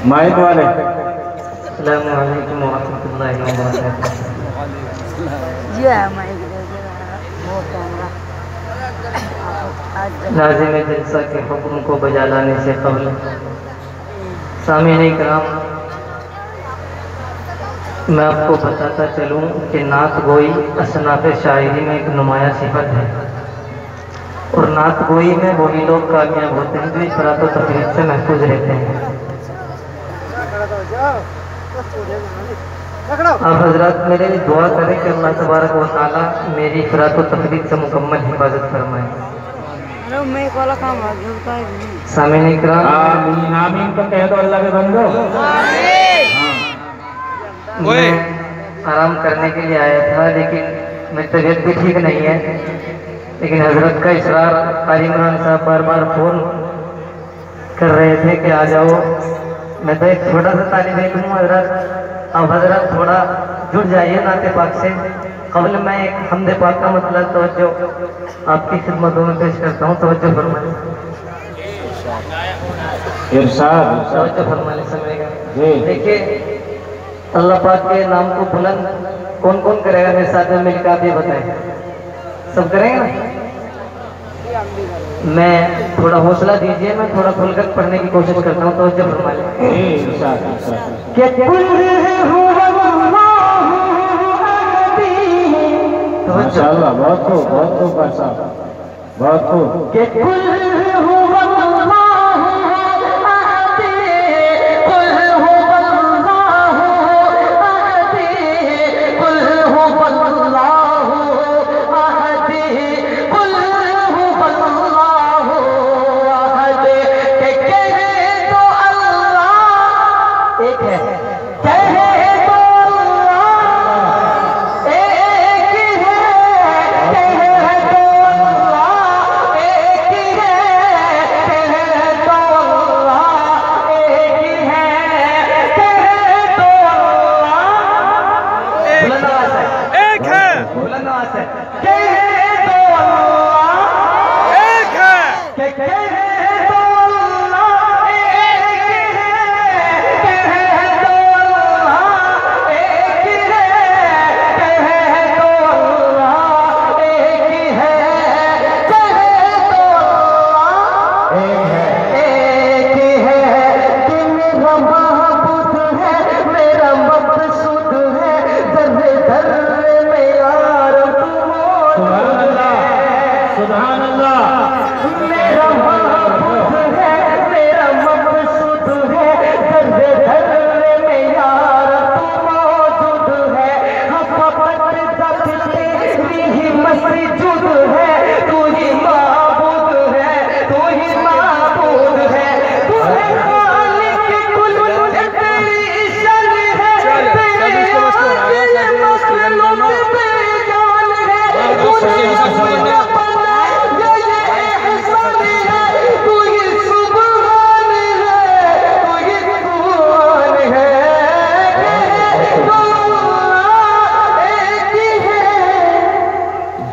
Mic वाले। अस्सलामु अलैकुम वरहमतुल्लाहि वबरकातुहू। लाज़िम जलसा के हुक्म को बजा लाने से कबल सामीन इकराम, मैं आपको बताता चलूं कि नात गोई असनाफ़ शायरी में एक नुमाया सिफत है, और नात गोई में वही लोग कामयाब होते हैं जो इफरात व तफरीत से महफूज रहते हैं। आप हजरात मेरे लिए दुआ करें कि अल्लाह तबारक व तआला मेरी इफरात व तफरीत से मुकम्मल हिफाजत फरमाए। सामीन इकराम, आमीन आमीन तो कह दो अल्लाह के बंदो। मैं आराम करने के लिए आया था, लेकिन मेरी तबीयत भी ठीक नहीं है, लेकिन हजरत का इसरार, कारी इमरान साहब बार बार फ़ोन कर रहे थे कि आ जाओ। मैं तो एक छोटा सा तालिब इल्म हूँ हजरत, अब हजरत थोड़ा जुड़ जाइए नाते पाक से। कबल मैं एक हमदे पाक का मतलब तवज्जो आपकी खिदमतों में पेश करता हूँ, तवज्जो फरमाएं। इरशाद तवज्जो फरमाने समझेगा। देखिए, अल्लाह पाक के नाम को बुलंद कौन कौन करेगा मेरे साथ में मिलकर, आप ये बताएं। सब करेंगे ना? मैं थोड़ा हौसला दीजिए, मैं थोड़ा खुलकर पढ़ने की कोशिश करता हूँ, तवज्जो फरमाएं। माशाअल्लाह, बहुत खूब, बहुत खूब भाई साहब, बहुत खूब।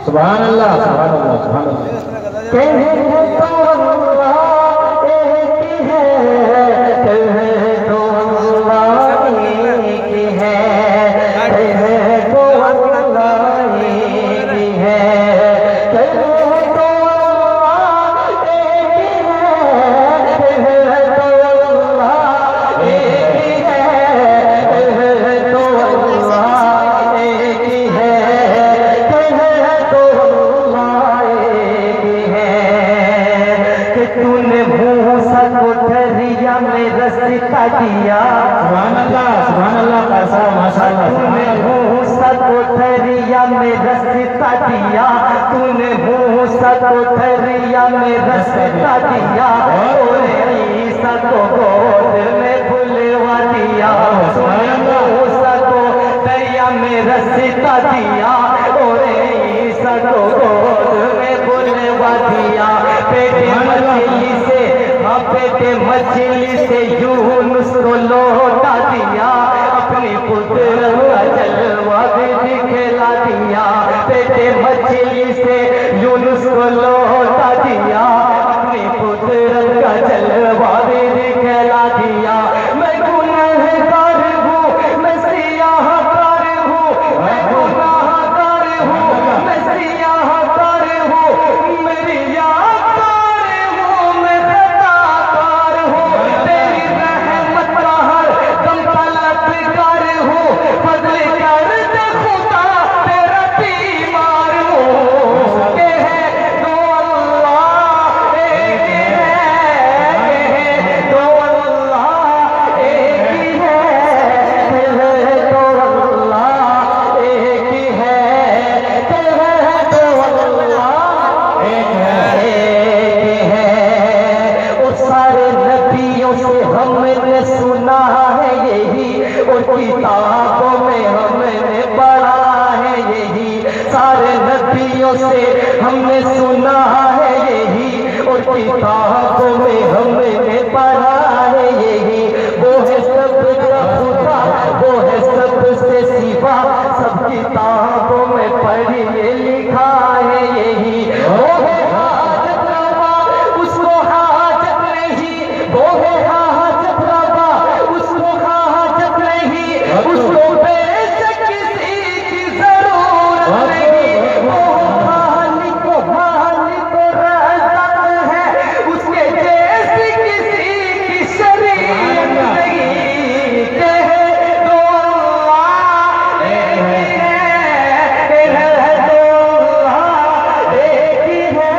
सुभान अल्लाह, सुभान अल्लाह, सुभान दिया। सुभान अल्लाह, सुभान अल्लाह, माशाअल्लाह। तूने भूसा कोठरिया में रस्ता दिया, तूने भूसा कोठरिया में रस्ता दिया, और ईसा को गोद में बुलवा दिया। तूने भूसा कोठरिया में रस्ता दिया, और ईसा को गोद में बुलवा दिया। पेटे मछली से, हाँ पेटे मछली से यूनुस को लौटा दिया, अपनी कुदरत का जलवा भी दिखला दिया। पेटे मछली से यूनुस को लौटा दिया, अपनी कुदरत का जलवा भी दिखला दिया। मैं नबियों से हमने सुना है यही, और किताबों में हमने पढ़ा है यही। सारे नबियों से हमने सुना है यही, और किताबों में हमने पढ़ा है यही। वो है सबका खुदा, वो है सबसे सिवा, सब किताबों में पढ़िए लिखा है यही। वो है हाजत रवा, उसको हाजत नहीं, वो है हाजत रवा, उसको हाजत नहीं, उसको बेशक किसी की जरूरत नहीं। वो मालिक रज़ाक़ है, उसके जैसी किसी की शरीयत नहीं। कह दो अल्लाह एक ही है, कह दो अल्लाह एक ही है,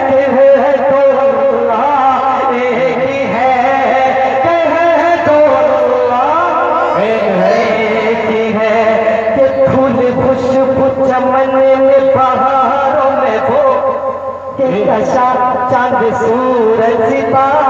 कह दो अल्लाह एक ही है, कह दो अल्लाह एक ही है। कि फूल खुशबू चमन में पहाड़ों में वो, कि नशा चांद सूरज सितारे